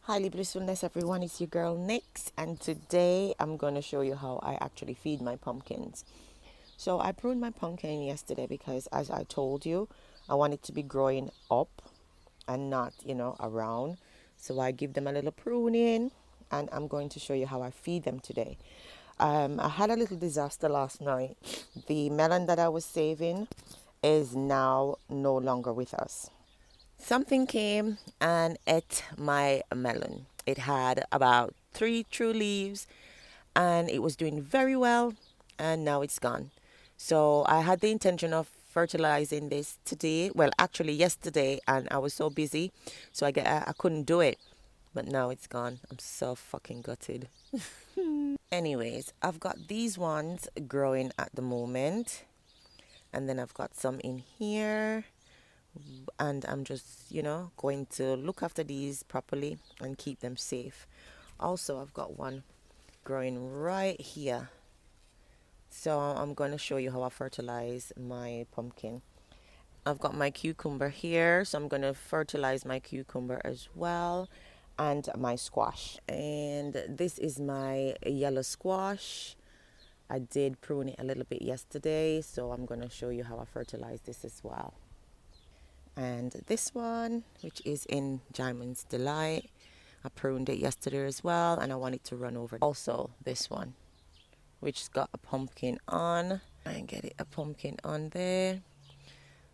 Highly blissfulness, everyone. It's your girl Nix, and today I'm going to show you how I actually feed my pumpkins. So I pruned my pumpkin yesterday because, as I told you, I want it to be growing up and not, around. So I give them a little pruning, and I'm going to show you how I feed them today. I had a little disaster last night. The melon that I was saving is now no longer with us. Something came and ate my melon. It had about three true leaves and it was doing very well, and now it's gone. So I had the intention of fertilizing this today, well, actually yesterday, and I was so busy, so I couldn't do it. But now it's gone. I'm so fucking gutted. Anyways, I've got these ones growing at the moment, and then I've got some in here, and I'm just, going to look after these properly and keep them safe. Also, I've got one growing right here. So I'm going to show you how I fertilize my pumpkin. I've got my cucumber here, so I'm going to fertilize my cucumber as well, and my squash. And this is my yellow squash. I did prune it a little bit yesterday, so I'm going to show you how I fertilize this as well. And this one, which is in Diamond's Delight, I pruned it yesterday as well, and I want it to run over. Also this one, which's got a pumpkin on. I get it a pumpkin on there,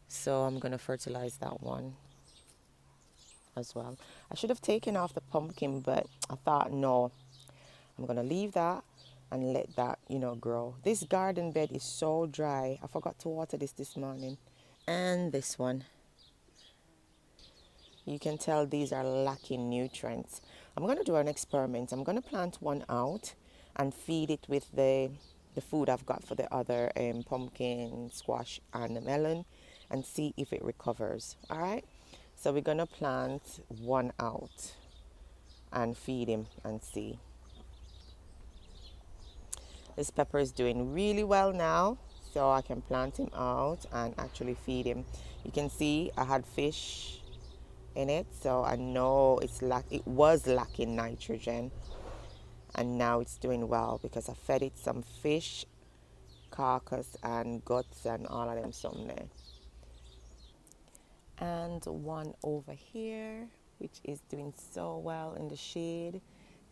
so I'm gonna fertilize that one as well. I should have taken off the pumpkin, but I thought no, I'm gonna leave that and let that grow. This garden bed is so dry. I forgot to water this morning. And this one, you can tell these are lacking nutrients. I'm going to do an experiment. I'm going to plant one out and feed it with the food I've got for the other pumpkin, squash, and the melon, and see if it recovers. All right. So we're going to plant one out and feed him and see. This pepper is doing really well now, so I can plant him out and actually feed him. You can see I had fish in it, so I know it was lacking nitrogen, and now it's doing well because I fed it some fish carcass and guts and all of them some there. And one over here which is doing so well in the shade.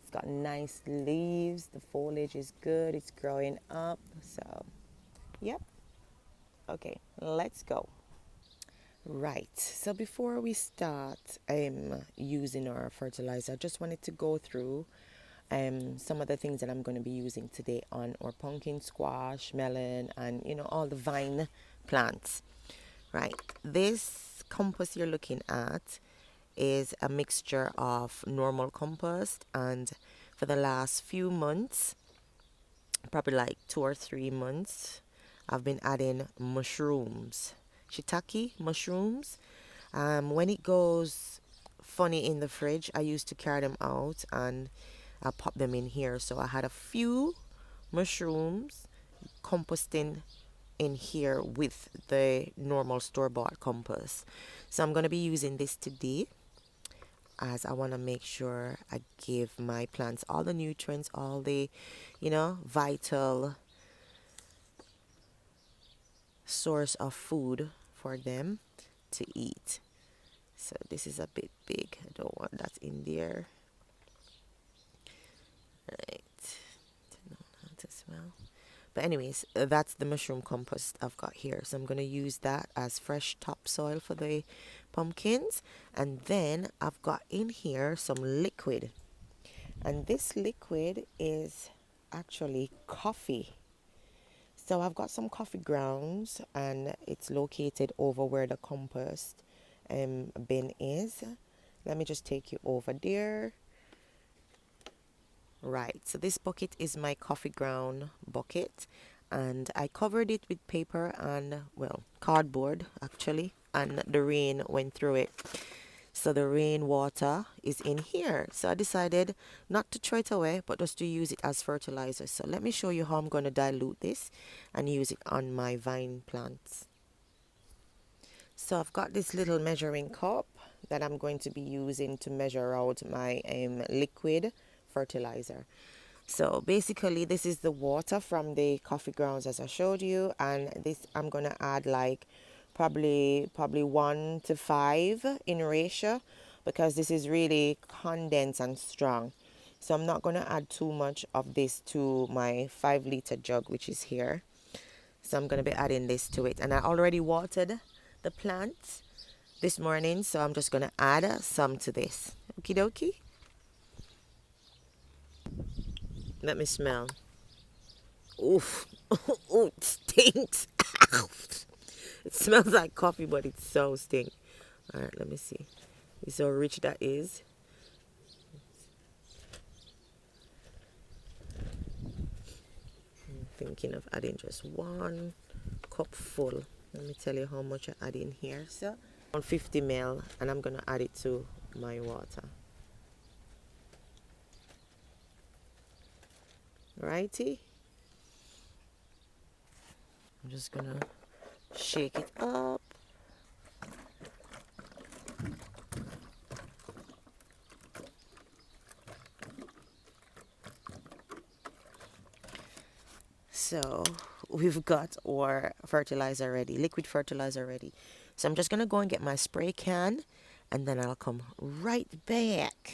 It's got nice leaves, the foliage is good, it's growing up. So yep, okay, let's go. Right, so before we start using our fertilizer, I just wanted to go through some of the things that I'm going to be using today on our pumpkin, squash, melon, and all the vine plants. Right, this compost you're looking at is a mixture of normal compost, and for the last few months, probably like 2 or 3 months, I've been adding mushrooms, shiitake mushrooms. When it goes funny in the fridge, I used to carry them out and I pop them in here. So I had a few mushrooms composting in here with the normal store-bought compost. So I'm going to be using this today, as I want to make sure I give my plants all the nutrients, all the, vital source of food for them to eat. So this is a bit big. I don't want that in there. Right. Turn on that as well. But anyways, that's the mushroom compost I've got here. So I'm going to use that as fresh topsoil for the pumpkins. And then I've got in here some liquid. And this liquid is actually coffee. So I've got some coffee grounds, and it's located over where the compost bin is. Let me just take you over there. Right, so this bucket is my coffee ground bucket, and I covered it with paper and, well, cardboard actually, and the rain went through it. So the rainwater is in here. So I decided not to throw it away, but just to use it as fertilizer. So let me show you how I'm going to dilute this and use it on my vine plants. So I've got this little measuring cup. that I'm going to be using to measure out my liquid fertilizer. So basically this is the water from the coffee grounds as I showed you, and this I'm gonna add like probably 1 to 5 in ratio, because this is really condensed and strong. So I'm not gonna add too much of this to my 5 liter jug, which is here. So I'm gonna be adding this to it, and I already watered the plant this morning, so I'm just gonna add some to this. Okie dokie. Let me smell. Oof. Oh, it stinks. It smells like coffee, but it so stinks. All right, let me see. See how rich that is. I'm thinking of adding just 1 cup full. Let me tell you how much I add in here. So, 150 ml, and I'm gonna add it to my water. Righty. I'm just gonna shake it up. So we've got our fertilizer ready, liquid fertilizer ready. So I'm just gonna go and get my spray can, and then I'll come right back.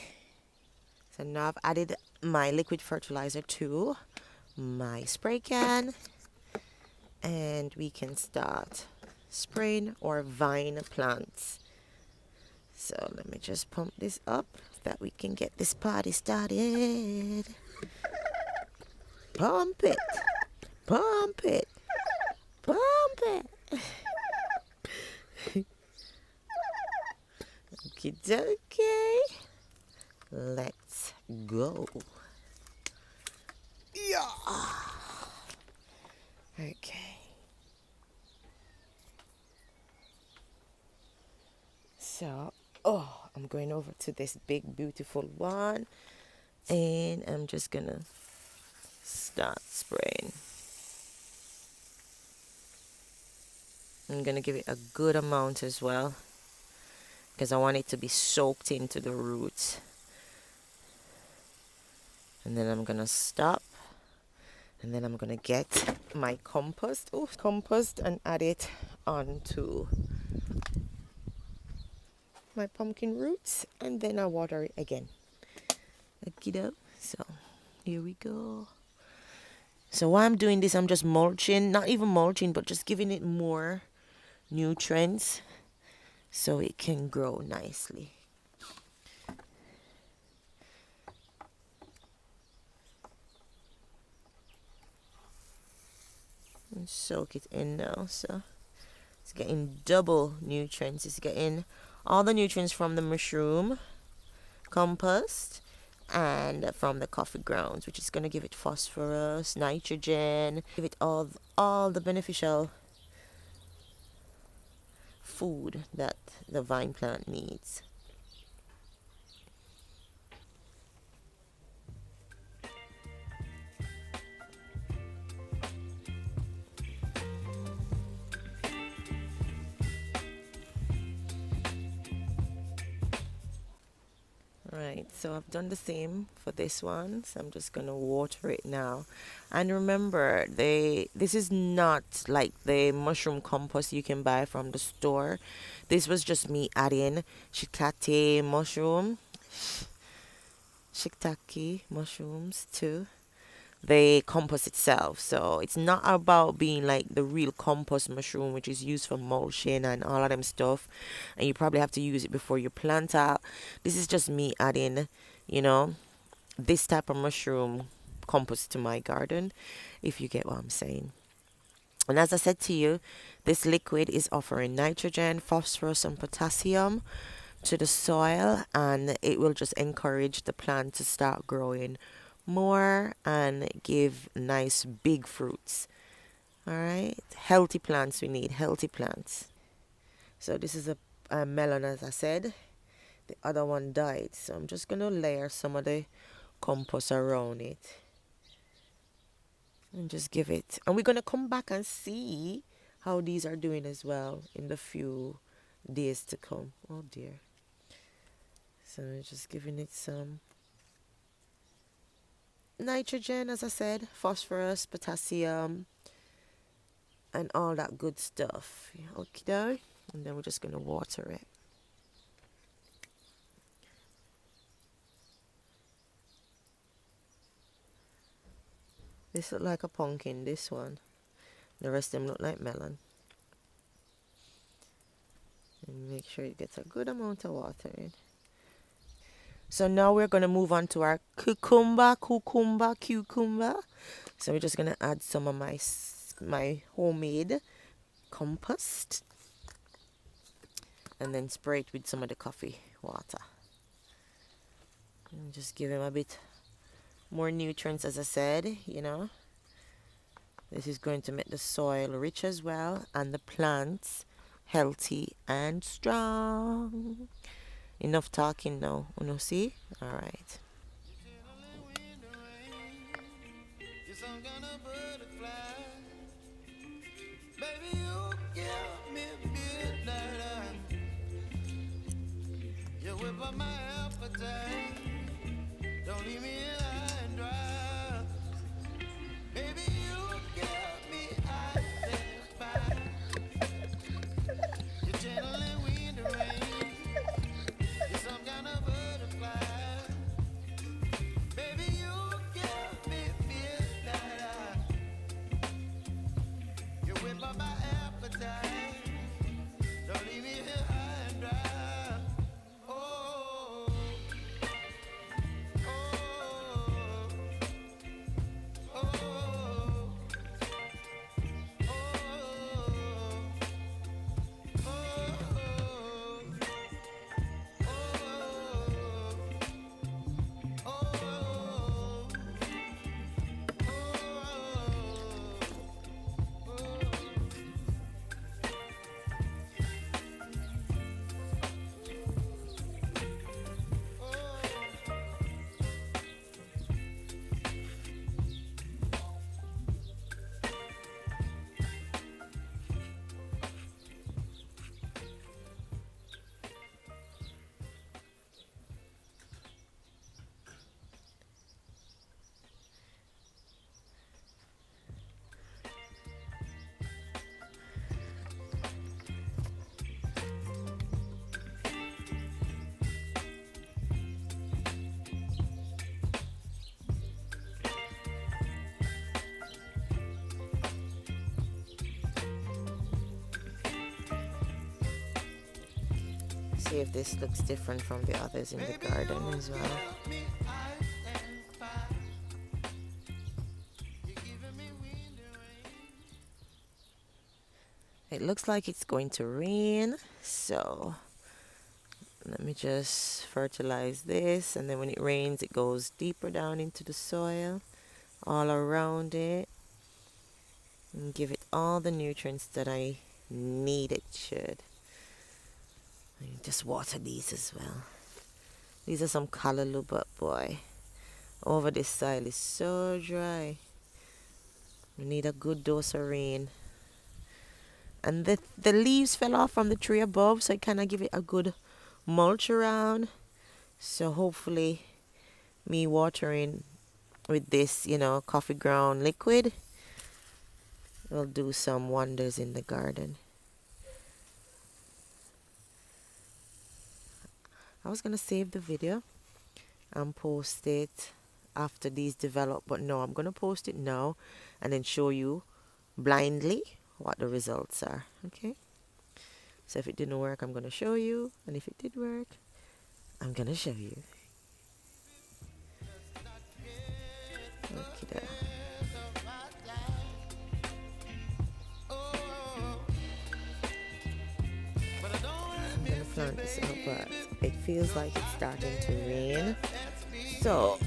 So now I've added my liquid fertilizer to my spray can, and we can start spraying our vine plants. So let me just pump this up so that we can get this party started. Pump it, pump it, pump it. Okie dokie. Let's go. Yeah. Okay. So, I'm going over to this big, beautiful one, and I'm just gonna start spraying. I'm gonna give it a good amount as well, because I want it to be soaked into the roots. And then I'm gonna stop, and then I'm gonna get my compost and add it onto my pumpkin roots, and then I water it again. Okie. So here we go. So while I'm doing this, I'm just mulching, not even mulching, but just giving it more nutrients so it can grow nicely. And soak it in now. So it's getting double nutrients. It's getting all the nutrients from the mushroom compost and from the coffee grounds, which is going to give it phosphorus, nitrogen, give it all the beneficial food that the vine plant needs. Right, so I've done the same for this one, so I'm just gonna water it now. And remember, this is not like the mushroom compost you can buy from the store. This was just me adding shiitake mushrooms to the compost itself. So it's not about being like the real compost mushroom, which is used for mulching and all of them stuff, and you probably have to use it before you plant out. This is just me adding, you know, this type of mushroom compost to my garden, if you get what I'm saying. And as I said to you, this liquid is offering nitrogen, phosphorus, and potassium to the soil, and it will just encourage the plant to start growing more and give nice big fruits. All right, healthy plants. We need healthy plants. So this is a melon, as I said. The other one died, so I'm just gonna layer some of the compost around it and just give it. And we're gonna come back and see how these are doing as well in the few days to come. Oh dear. So we're just giving it some nitrogen, as I said, phosphorus, potassium, and all that good stuff. Okay, doke. And then we're just going to water it. This look like a pumpkin, this one. The rest of them look like melon. And make sure it gets a good amount of water in. So now we're going to move on to our cucumber. So we're just going to add some of my homemade compost. And then spray it with some of the coffee water. And just give him a bit more nutrients, as I said, you know. This is going to make the soil rich as well and the plants healthy and strong. Enough talking now. You see? All right. Don't leave me high and dry. Baby, you give me satisfied. You're gentle and wind and rain. You're some kind of butterfly. Baby, you give me midnight. You whip up my appetite. Don't leave me here high and dry. Oh. See if this looks different from the others in the garden as well. It looks like it's going to rain, so let me just fertilize this, and then when it rains it goes deeper down into the soil all around it and give it all the nutrients that I need it should. Just water these as well. These are some callaloo, but boy, over this soil is so dry. We need a good dose of rain. And the leaves fell off from the tree above, so I kind of give it a good mulch around. So hopefully me watering with this, you know, coffee ground liquid will do some wonders in the garden. I was going to save the video and post it after these develop, but no, I'm going to post it now and then show you blindly what the results are. Okay, so if it didn't work, I'm going to show you, and if it did work, I'm going to show you. Okay, I'm going to plant this out, but it feels like it's starting to rain, so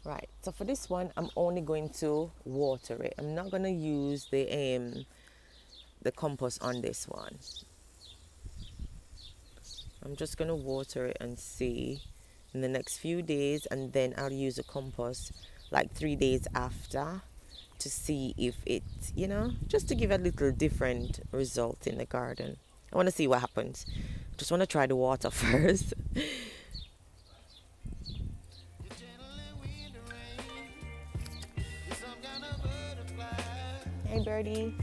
Right, so for this one, I'm only going to water it. I'm not going to use the compost on this one. I'm just going to water it and see in the next few days, and then I'll use the compost like 3 days after to see if it, just to give a little different result in the garden. I want to see what happens. Just want to try the water first. Hey, birdie.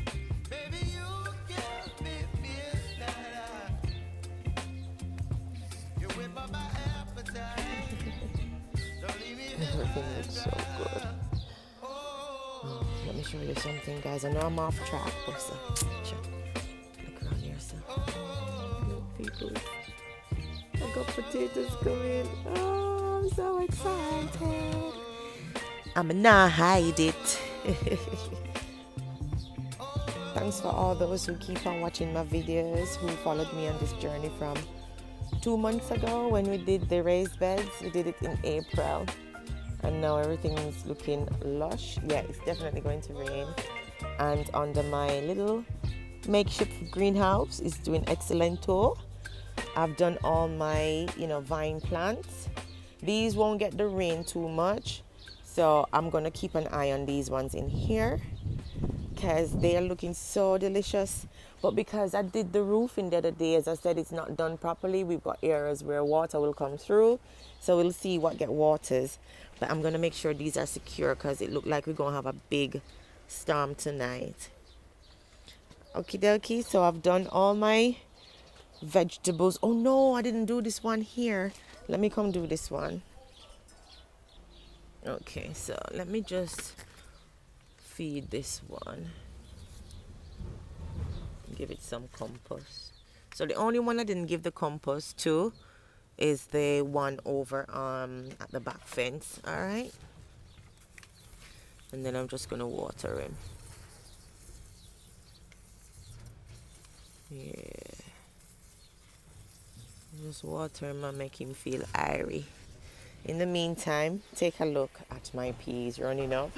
Everything looks so good. Let me show you something, guys. I know I'm off track, but look around here, so. Look, people. I got potatoes coming. Oh, I'm so excited. I'm not hide it. Thanks for all those who keep on watching my videos, who followed me on this journey from 2 months ago when we did the raised beds. We did it in April. And now everything is looking lush. Yeah, it's definitely going to rain. And under my little makeshift greenhouse is doing excellent too. I've done all my, vine plants. These won't get the rain too much. So I'm going to keep an eye on these ones in here because they are looking so delicious. But because I did the roofing the other day, as I said, it's not done properly. We've got areas where water will come through. So we'll see what get waters. But I'm going to make sure these are secure because it looked like we're going to have a big storm tonight. Okie dokie. So I've done all my vegetables. Oh no, I didn't do this one here. Let me come do this one. Okay, so let me just feed this one. Give it some compost. So the only one I didn't give the compost to is the one over at the back fence. All right, and then I'm just gonna water him. Yeah, just water him and make him feel airy. In the meantime, take a look at my peas running up.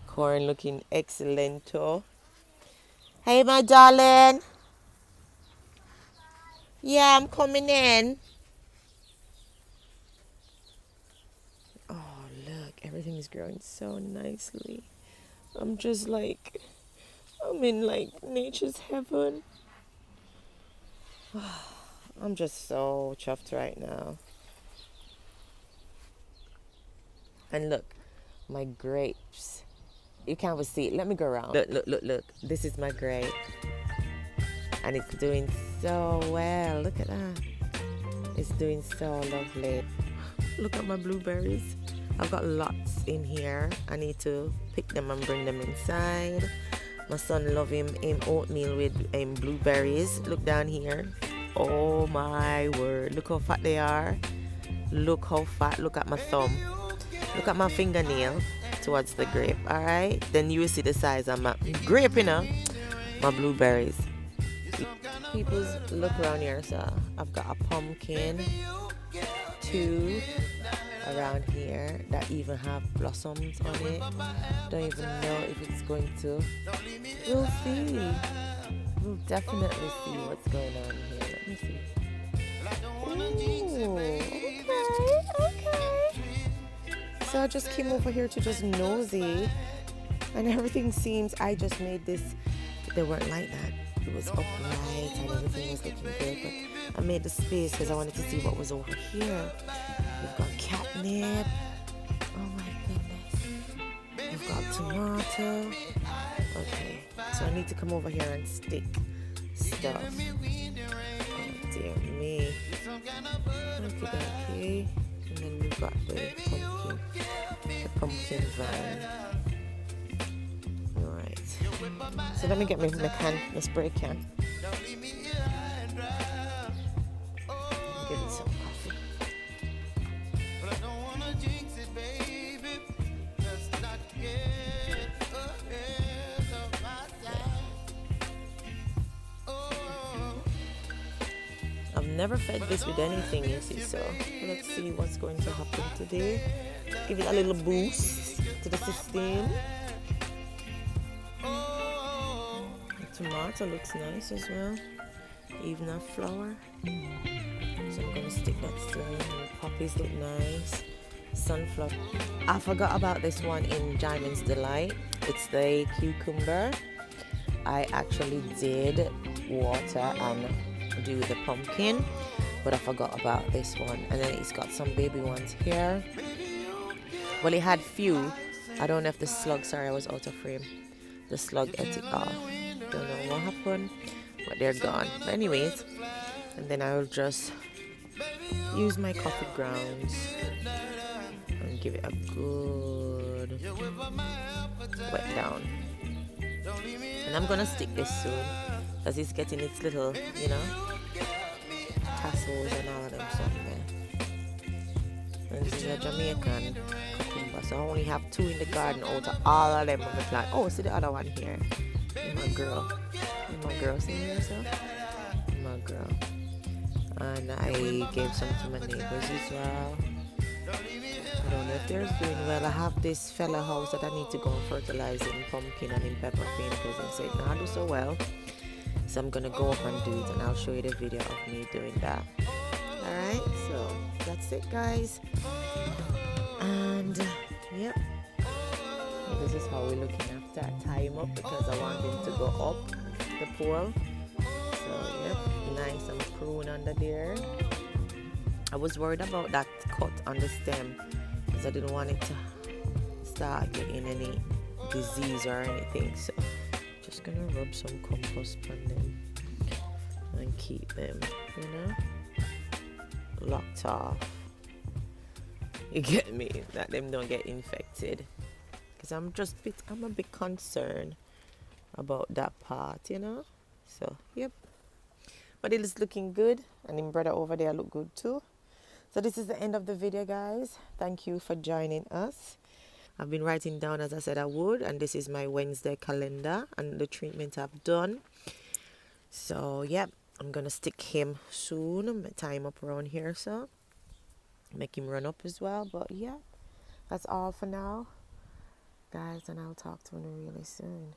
Corn looking excellent too. Hey, my darling. Yeah, I'm coming in. Oh, look, everything is growing so nicely. I'm just like, I'm in like nature's heaven. I'm just so chuffed right now. And look, my grapes. You can't even see it. Let me go around. Look. This is my grape. And it's doing so well. Look at that. It's doing so lovely. Look at my blueberries. I've got lots in here. I need to pick them and bring them inside. My son loves him oatmeal with blueberries. Look down here. Oh my word. Look how fat they are. Look how fat. Look at my thumb. Look at my fingernail towards the grape. Alright? Then you will see the size of my grape, my blueberries. People, look around here. So I've got a pumpkin, 2 around here that even have blossoms on it. Don't even know if it's going to. We'll see. We'll definitely see what's going on here. Let me see. Ooh, okay. So I just came over here to just nosy, and everything seems. I just made this. They weren't like that. It was upright and everything was looking good, but I made the space because I wanted to see what was over here. We've got catnip. Oh my goodness. We've got tomato. Okay, so I need to come over here and stick stuff. Oh dear me. Okay. And then we've got the pumpkin vine. Alright. So let me get my spray can. Give me some coffee. I've never fed this with anything, you see, so let's see what's going to happen today. Give it a little boost to the system. The tomato looks nice as well, even a flower. So I'm gonna stick that still. The poppies look nice. Sunflower. I forgot about this one in Diamond's Delight. It's the cucumber. I actually did water and do the pumpkin, but I forgot about this one. And then it's got some baby ones here. Well, it had few. I don't know if the slug, sorry, I was out of frame. The slug ate it off. Don't know what happened, but they're gone. But anyways, and then I will just use my coffee grounds and give it a good wet down. And I'm gonna stick this soon because it's getting its little, tassels and all of them stuff there. And this is a Jamaican cucumber, so I only have 2 in the garden out of all of them on the plant. Oh, see the other one here. My girl. My girl, see yourself? My girl. And I gave some to my neighbors as well. I don't know if they're doing well. I have this fella house that I need to go and fertilize in pumpkin and in pepper because they said not do so well. So I'm gonna go up and do it, and I'll show you the video of me doing that. Alright, so that's it, guys. And yep, this is how we're looking after I tie him up because I want him to go up the pole. So yep, nice and prune under there. I was worried about that cut on the stem because I didn't want it to start getting any disease or anything. So just gonna rub some compost on them and keep them, locked off. You get me? That them don't get infected. Because I'm a bit concerned about that part, So yep. But it is looking good, and him brother over there look good too. So this is the end of the video, guys. Thank you for joining us. I've been writing down as I said I would, and this is my Wednesday calendar and the treatment I've done. So yep, I'm gonna stick him soon. I'm gonna tie him up around here, so make him run up as well. But yeah, that's all for now, guys, and I'll talk to you really soon.